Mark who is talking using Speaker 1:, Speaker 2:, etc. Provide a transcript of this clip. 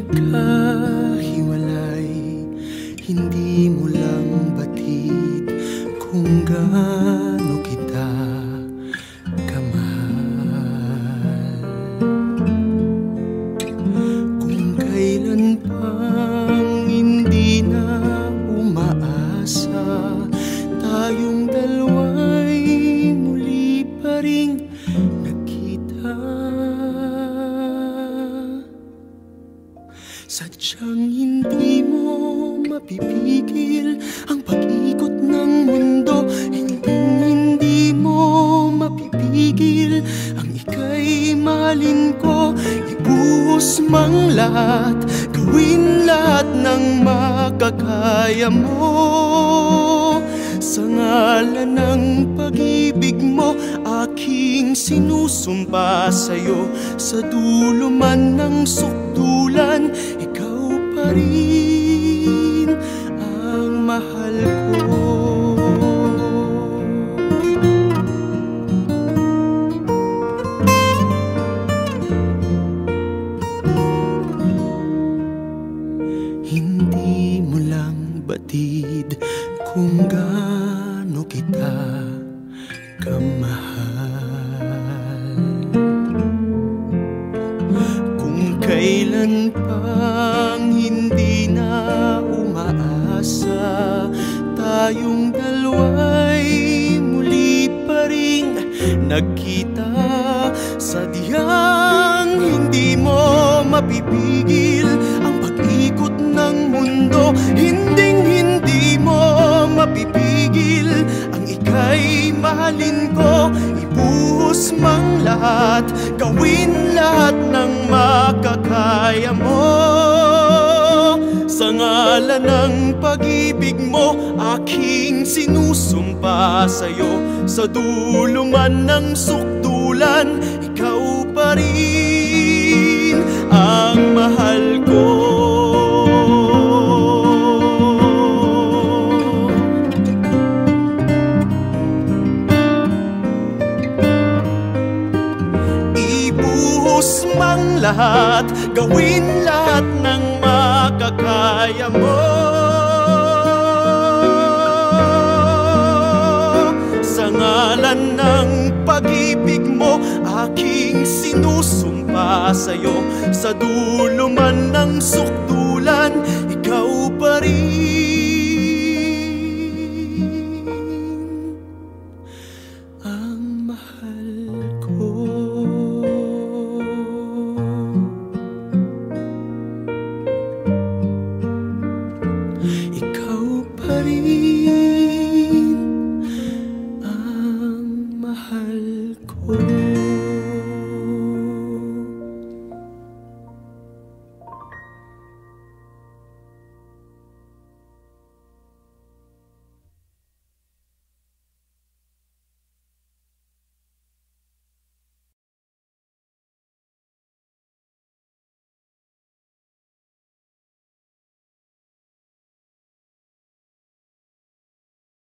Speaker 1: magkahiwalay, hindi mo lang batid kung gaano kita kamahal. Kung kailan pang hindi na umaasa, tayong dalawa'y muli pa ring nagkita. Sadyang hindi mo mapipigil ang pag-ikot ng mundo, hindi mo mapipigil ang ika'y mahalin ko. Ibuhos mang lahat, gawin lahat ng makakaya mo. Sa ngalan ng pag-ibig mo, aking sinusumpa sa'yo. Sa dulo man ng sukdulan, ikaw pa rin ang mahal ko. Hindi mo lang batid kung gaano kita kamahal. Kung kailan pang hindi na umaasa, tayong dalawa'y muli pa ring nagkita. Sadyang hindi mo mapipigil ang pag-ikot ng mundo, hindi mo mapipigil ang ika'y mahalin ko. Ibuhos mang lahat, gawin lahat ng makakaya mo. Sa ngalan ng pag-ibig mo, aking sinusumpa sa'yo. Sa dulo man ng sukdulan, ikaw pa rin ang mahal ko. Ibuhos mang lahat, gawin lahat ng makakaya mo. Sa ngalan ng pag-ibig mo, aking sinusumpa sa'yo. Sa dulo man ng sukdulan,